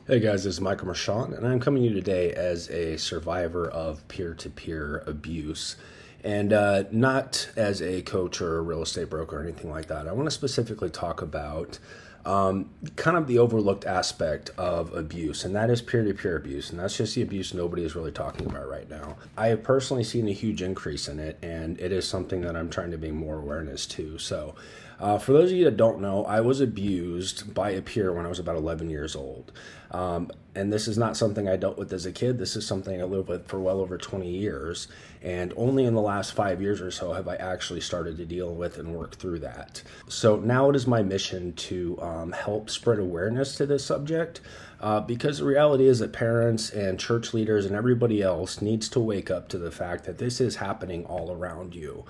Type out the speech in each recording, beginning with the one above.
Hey guys, this is Michael Marchand, and I'm coming to you today as a survivor of peer-to-peer abuse, and not as a coach or a real estate broker or anything like that. I want to specifically talk about kind of the overlooked aspect of abuse, and that is peer-to-peer abuse, and that's just the abuse nobody is really talking about right now. I have personally seen a huge increase in it, and it is something that I'm trying to bring more awareness to. So for those of you that don't know, I was abused by a peer when I was about 11 years old. And this is not something I dealt with as a kid. This is something I lived with for well over 20 years. And only in the last 5 years or so have I actually started to deal with and work through that. So now it is my mission to help spread awareness to this subject, because the reality is that parents and church leaders and everybody else needs to wake up to the fact that this is happening all around you.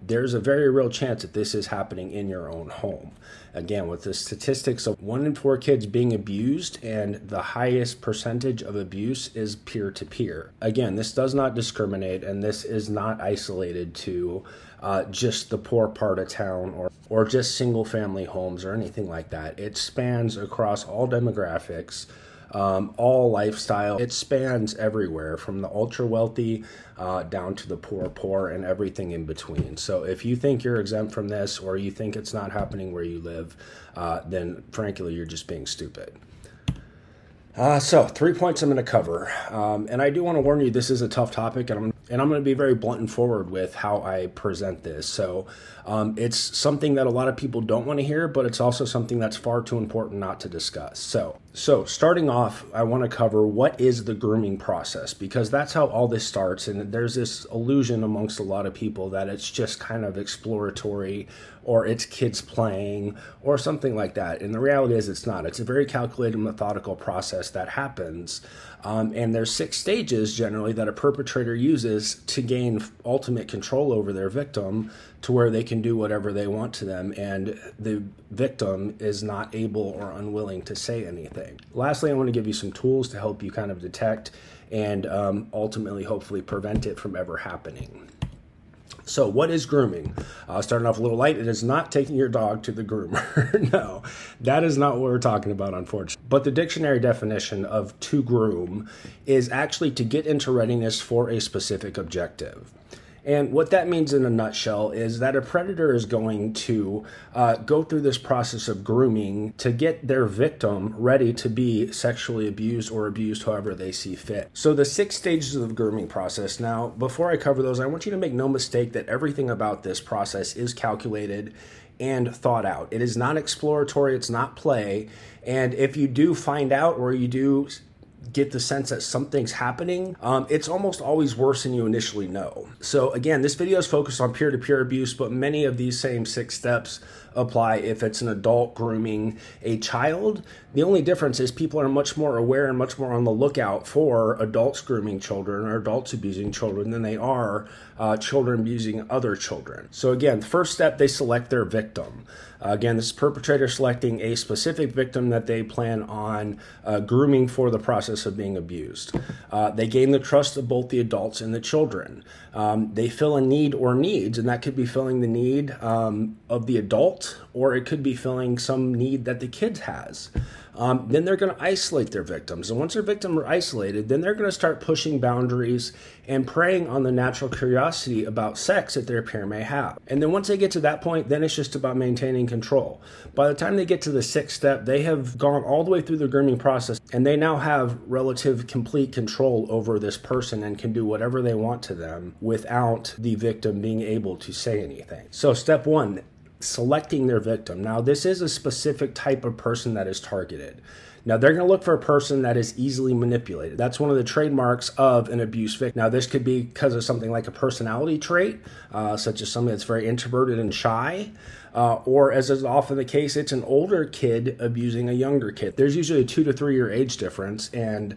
There's a very real chance that this is happening in your own home. Again, with the statistics of 1 in 4 kids being abused, and the highest percentage of abuse is peer-to-peer. Again, this does not discriminate, and this is not isolated to just the poor part of town or just single-family homes or anything like that. It spans across all demographics, all lifestyle. It spans everywhere from the ultra wealthy down to the poor and everything in between. So if you think you're exempt from this, or you think it's not happening where you live, then frankly, you're just being stupid. So 3 points I'm going to cover. And I do want to warn you, this is a tough topic, and I'm going to be very blunt and forward with how I present this. So it's something that a lot of people don't want to hear, but it's also something that's far too important not to discuss. So starting off, I want to cover what is the grooming process, because that's how all this starts. And there's this illusion amongst a lot of people that it's just kind of exploratory, or it's kids playing or something like that. And the reality is it's not. It's a very calculated, methodical process that happens. And there's 6 stages generally that a perpetrator uses to gain ultimate control over their victim, to where they can do whatever they want to them, and the victim is not able or unwilling to say anything. Lastly, I want to give you some tools to help you kind of detect and ultimately, hopefully, prevent it from ever happening. So what is grooming? Starting off a little light, it is not taking your dog to the groomer. No, that is not what we're talking about, unfortunately. But the dictionary definition of to groom is actually to get into readiness for a specific objective. And what that means in a nutshell is that a predator is going to go through this process of grooming to get their victim ready to be sexually abused or abused however they see fit. So the 6 stages of the grooming process. Now, before I cover those, I want you to make no mistake that everything about this process is calculated and thought out. It is not exploratory, it's not play. And if you do find out, or you do get the sense that something's happening, it's almost always worse than you initially know. So again, this video is focused on peer-to-peer abuse, but many of these same 6 steps apply if it's an adult grooming a child. The only difference is people are much more aware and much more on the lookout for adults grooming children or adults abusing children than they are children abusing other children. So again, the first step, they select their victim. Again, this is perpetrator selecting a specific victim that they plan on grooming for the process of being abused. They gain the trust of both the adults and the children. They fill a need or needs, and that could be filling the need of the adult, or it could be filling some need that the kid has. Then they're going to isolate their victims. And once their victims are isolated, then they're going to start pushing boundaries and preying on the natural curiosity about sex that their peer may have. And then once they get to that point, then it's just about maintaining control. By the time they get to the 6th step, they have gone all the way through the grooming process, and they now have relative complete control over this person and can do whatever they want to them without the victim being able to say anything. So step 1, selecting their victim. Now, this is a specific type of person that is targeted. Now, they're going to look for a person that is easily manipulated. That's one of the trademarks of an abuse victim. Now, this could be because of something like a personality trait, such as somebody that's very introverted and shy, or as is often the case, it's an older kid abusing a younger kid. There's usually a 2 to 3 year age difference, and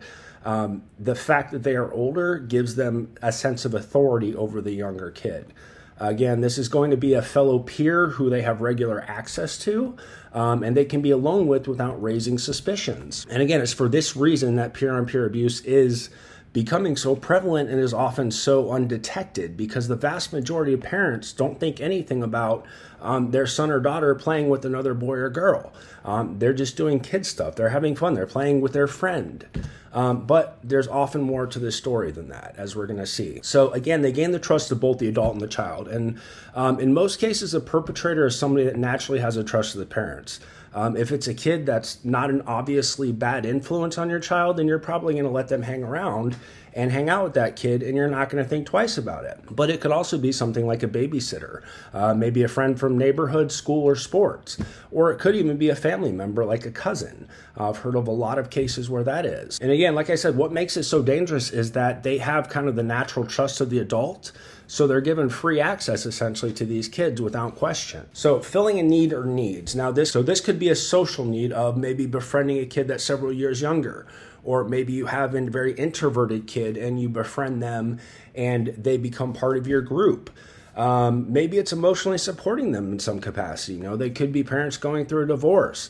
the fact that they are older gives them a sense of authority over the younger kid. Again, this is going to be a fellow peer who they have regular access to, and they can be alone with without raising suspicions. And again, it's for this reason that peer-on-peer abuse is becoming so prevalent and is often so undetected because the vast majority of parents don't think anything about their son or daughter playing with another boy or girl. They're just doing kid stuff. They're having fun. They're playing with their friend. But there's often more to this story than that, as we're going to see. So again, they gain the trust of both the adult and the child. And in most cases, a perpetrator is somebody that naturally has a trust of the parents. If it's a kid that's not an obviously bad influence on your child, then you're probably going to let them hang around and hang out with that kid, and you're not going to think twice about it. But it could also be something like a babysitter, maybe a friend from neighborhood, school, or sports. Or it could even be a family member like a cousin. I've heard of a lot of cases where that is. And again, like I said, what makes it so dangerous is that they have kind of the natural trust of the adult. So they're given free access essentially to these kids without question. So filling a need or needs. Now this could be a social need of maybe befriending a kid that's several years younger. Or maybe you have a very introverted kid and you befriend them and they become part of your group. Maybe it's emotionally supporting them in some capacity. They could be parents going through a divorce.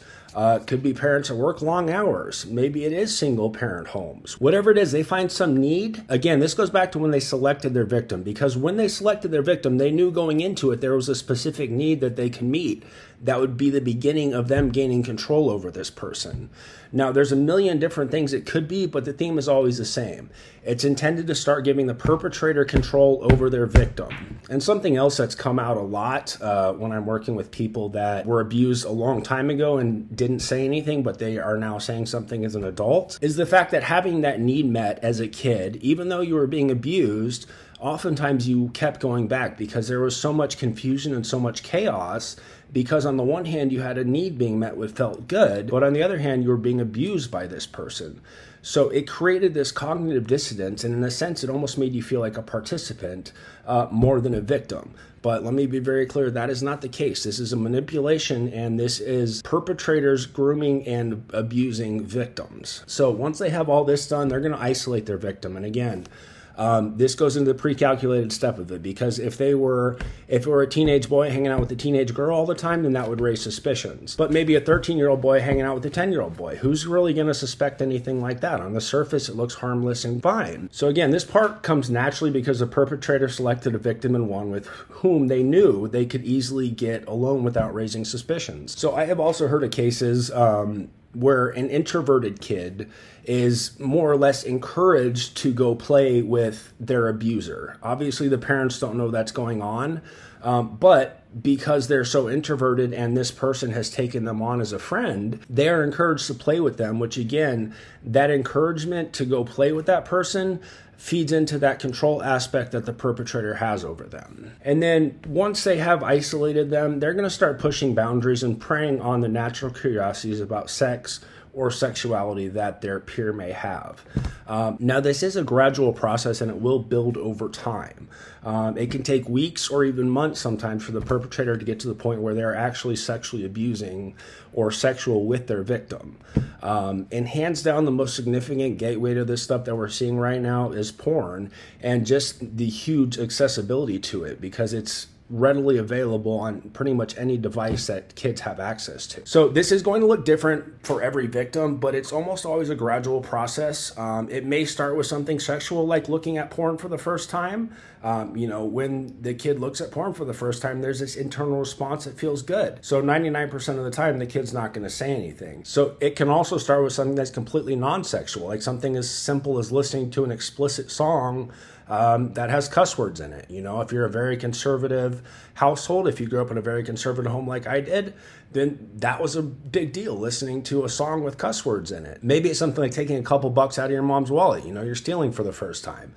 Could be parents that work long hours. Maybe it is single parent homes. Whatever it is, they find some need. Again, this goes back to when they selected their victim, because when they selected their victim, they knew going into it there was a specific need that they can meet. That would be the beginning of them gaining control over this person. Now, there's a million different things it could be, but the theme is always the same. It's intended to start giving the perpetrator control over their victim. And something else that's come out a lot when I'm working with people that were abused a long time ago and didn't say anything, but they are now saying something as an adult, is the fact that having that need met as a kid, even though you were being abused, oftentimes you kept going back because there was so much confusion and so much chaos. Because on the one hand, you had a need being met which felt good, but on the other hand, you were being abused by this person. So it created this cognitive dissonance, and in a sense, it almost made you feel like a participant more than a victim. But let me be very clear, that is not the case. This is a manipulation, and this is perpetrators grooming and abusing victims. So once they have all this done, they're going to isolate their victim. And again, this goes into the pre-calculated step of it, because if it were a teenage boy hanging out with a teenage girl all the time, then that would raise suspicions. But maybe a 13-year-old boy hanging out with a 10-year-old boy, who's really going to suspect anything like that? On the surface, it looks harmless and fine. So again, this part comes naturally because the perpetrator selected a victim and one with whom they knew they could easily get alone without raising suspicions. So I have also heard of cases where an introverted kid is more or less encouraged to go play with their abuser. Obviously, the parents don't know that's going on, but because they're so introverted and this person has taken them on as a friend, they are encouraged to play with them, which again, that encouragement to go play with that person feeds into that control aspect that the perpetrator has over them. And then once they have isolated them, they're going to start pushing boundaries and preying on the natural curiosities about sex or sexuality that their peer may have. Now, this is a gradual process and it will build over time. It can take weeks or even months sometimes for the perpetrator to get to the point where they're actually sexually abusing or sexual with their victim. And hands down, the most significant gateway to this stuff that we're seeing right now is porn, and just the huge accessibility to it, because it's readily available on pretty much any device that kids have access to. So this is going to look different for every victim, but it's almost always a gradual process. It may start with something sexual, like looking at porn for the first time. When the kid looks at porn for the first time, there's this internal response that feels good. So 99% of the time, the kid's not going to say anything. So it can also start with something that's completely non-sexual, like something as simple as listening to an explicit song that has cuss words in it. If you're a very conservative household, if you grew up in a very conservative home like I did, then that was a big deal, listening to a song with cuss words in it. Maybe it's something like taking a couple bucks out of your mom's wallet. You're stealing for the first time.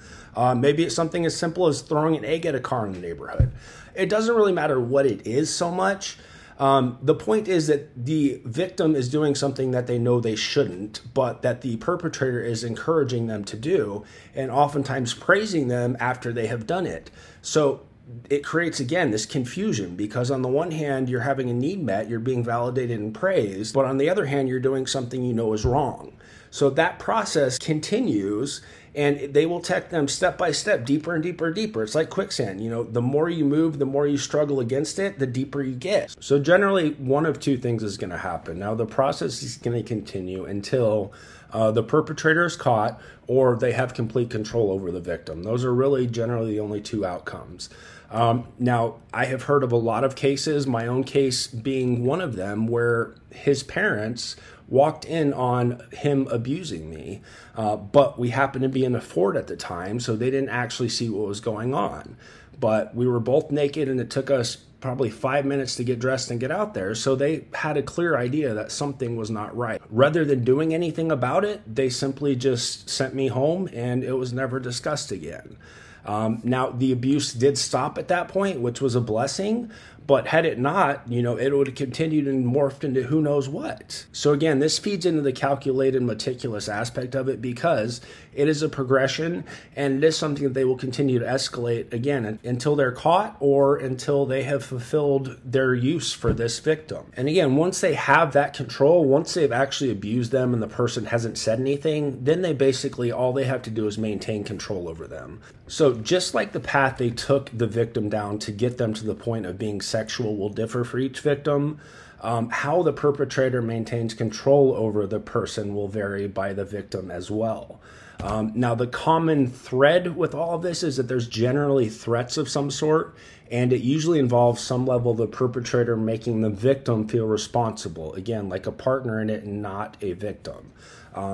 Maybe it's something as simple as throwing an egg at a car in the neighborhood. It doesn't really matter what it is so much. The point is that the victim is doing something that they know they shouldn't, but that the perpetrator is encouraging them to do, and oftentimes praising them after they have done it. So it creates, again, this confusion, because on the one hand, you're having a need met, you're being validated and praised, but on the other hand, you're doing something you know is wrong. So that process continues, and they will take them step by step, deeper and deeper and deeper. It's like quicksand. The more you move, the more you struggle against it, the deeper you get. So generally, one of two things is going to happen. Now, the process is going to continue until the perpetrator is caught or they have complete control over the victim. Those are really generally the only two outcomes. Now, I have heard of a lot of cases, my own case being one of them, where his parents walked in on him abusing me, but we happened to be in a fort at the time, so they didn't actually see what was going on. But we were both naked, and it took us probably 5 minutes to get dressed and get out there, so they had a clear idea that something was not right. Rather than doing anything about it, they simply just sent me home, and it was never discussed again. Now, the abuse did stop at that point, which was a blessing, but had it not, it would have continued and morphed into who knows what. So again, this feeds into the calculated, meticulous aspect of it because it is a progression, and it is something that they will continue to escalate again until they're caught or until they have fulfilled their use for this victim. And again, once they have that control, once they've actually abused them and the person hasn't said anything, then all they have to do is maintain control over them. So just like the path they took the victim down to get them to the point of being sexual will differ for each victim, how the perpetrator maintains control over the person will vary by the victim as well. Now, the common thread with all of this is that there's generally threats of some sort, and it usually involves some level of the perpetrator making the victim feel responsible, again, like a partner in it and not a victim.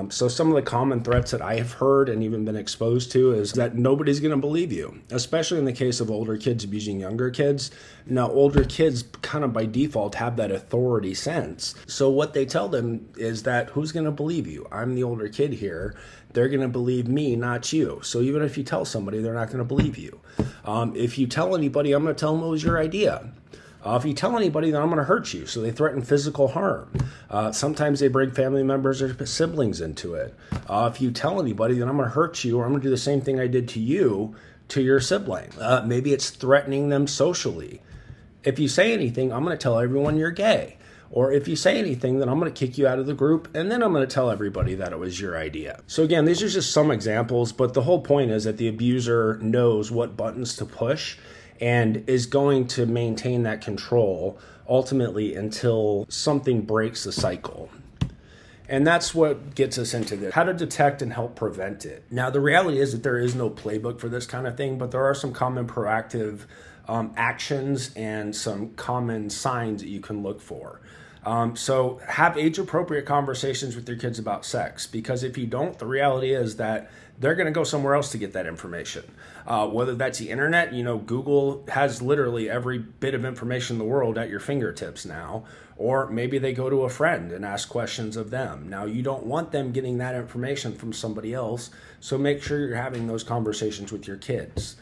So some of the common threats that I have heard and even been exposed to is that nobody's going to believe you, especially in the case of older kids abusing younger kids. Now, older kids kind of by default have that authority sense. So what they tell them is that, who's going to believe you? I'm the older kid here. They're going to believe me, not you. So even if you tell somebody, they're not going to believe you. If you tell anybody, I'm going to tell them it was your idea. If you tell anybody, then I'm going to hurt you. So they threaten physical harm. Sometimes they bring family members or siblings into it. If you tell anybody, then I'm going to hurt you, or I'm going to do the same thing I did to you, to your sibling. Maybe it's threatening them socially. If you say anything, I'm going to tell everyone you're gay. Or if you say anything, then I'm going to kick you out of the group, and then I'm going to tell everybody that it was your idea. So again, these are just some examples, but the whole point is that the abuser knows what buttons to push and is going to maintain that control ultimately until something breaks the cycle. And that's what gets us into this, how to detect and help prevent it. Now, the reality is that there is no playbook for this kind of thing, but there are some common proactive actions and some common signs that you can look for. So have age-appropriate conversations with your kids about sex, because if you don't, the reality is that they're going to go somewhere else to get that information. Whether that's the internet, Google has literally every bit of information in the world at your fingertips now, or maybe they go to a friend and ask questions of them. Now, you don't want them getting that information from somebody else, so make sure you're having those conversations with your kids.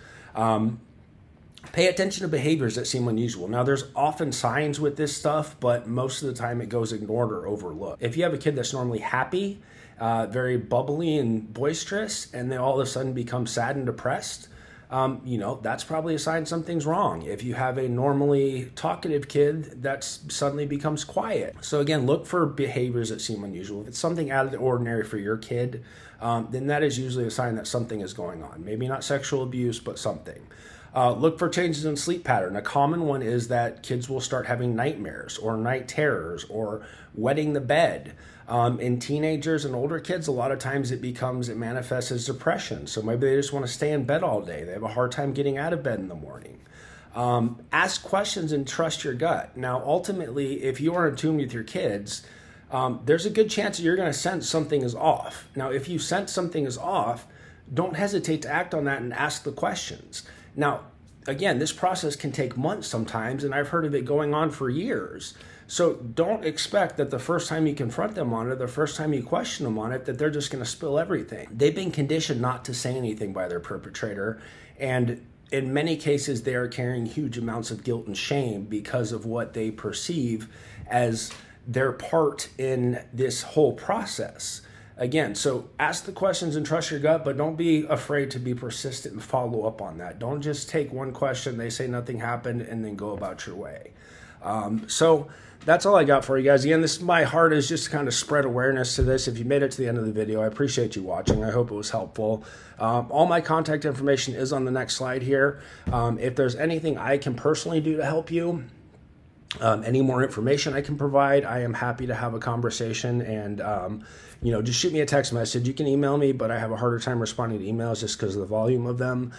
Pay attention to behaviors that seem unusual. Now, there's often signs with this stuff, but most of the time it goes ignored or overlooked. If you have a kid that's normally happy, very bubbly and boisterous, and then all of a sudden becomes sad and depressed, that's probably a sign something's wrong. If you have a normally talkative kid that suddenly becomes quiet. So again, look for behaviors that seem unusual. If it's something out of the ordinary for your kid, then that is usually a sign that something is going on. Maybe not sexual abuse, but something. Look for changes in sleep pattern. A common one is that kids will start having nightmares or night terrors or wetting the bed. In teenagers and older kids, a lot of times it manifests as depression. So maybe they just want to stay in bed all day. They have a hard time getting out of bed in the morning. Ask questions and trust your gut. Now, ultimately, if you are in tune with your kids, there's a good chance that you're going to sense something is off. Now, if you sense something is off, don't hesitate to act on that and ask the questions. Now, again, this process can take months sometimes, and I've heard of it going on for years. So don't expect that the first time you confront them on it, the first time you question them on it, that they're just going to spill everything. They've been conditioned not to say anything by their perpetrator, and in many cases, they are carrying huge amounts of guilt and shame because of what they perceive as their part in this whole process. Again, so ask the questions and trust your gut, but don't be afraid to be persistent and follow up on that. Don't just take one question, they say nothing happened, and then go about your way. So that's all I got for you guys. Again, my heart is just to kind of spread awareness to this. If you made it to the end of the video, I appreciate you watching. I hope it was helpful. All my contact information is on the next slide here. If there's anything I can personally do to help you, any more information I can provide, I am happy to have a conversation. And just shoot me a text message. You can email me, but I have a harder time responding to emails just because of the volume of them.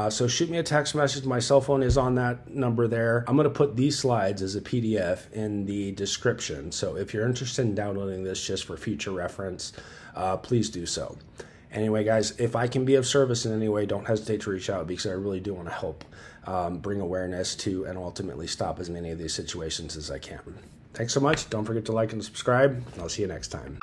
So shoot me a text message. My cell phone is on that number there. I'm going to put these slides as a PDF in the description. So if you're interested in downloading this just for future reference, please do so. Anyway, guys, if I can be of service in any way, don't hesitate to reach out, because I really do want to help bring awareness to and ultimately stop as many of these situations as I can. Thanks so much. Don't forget to like and subscribe. I'll see you next time.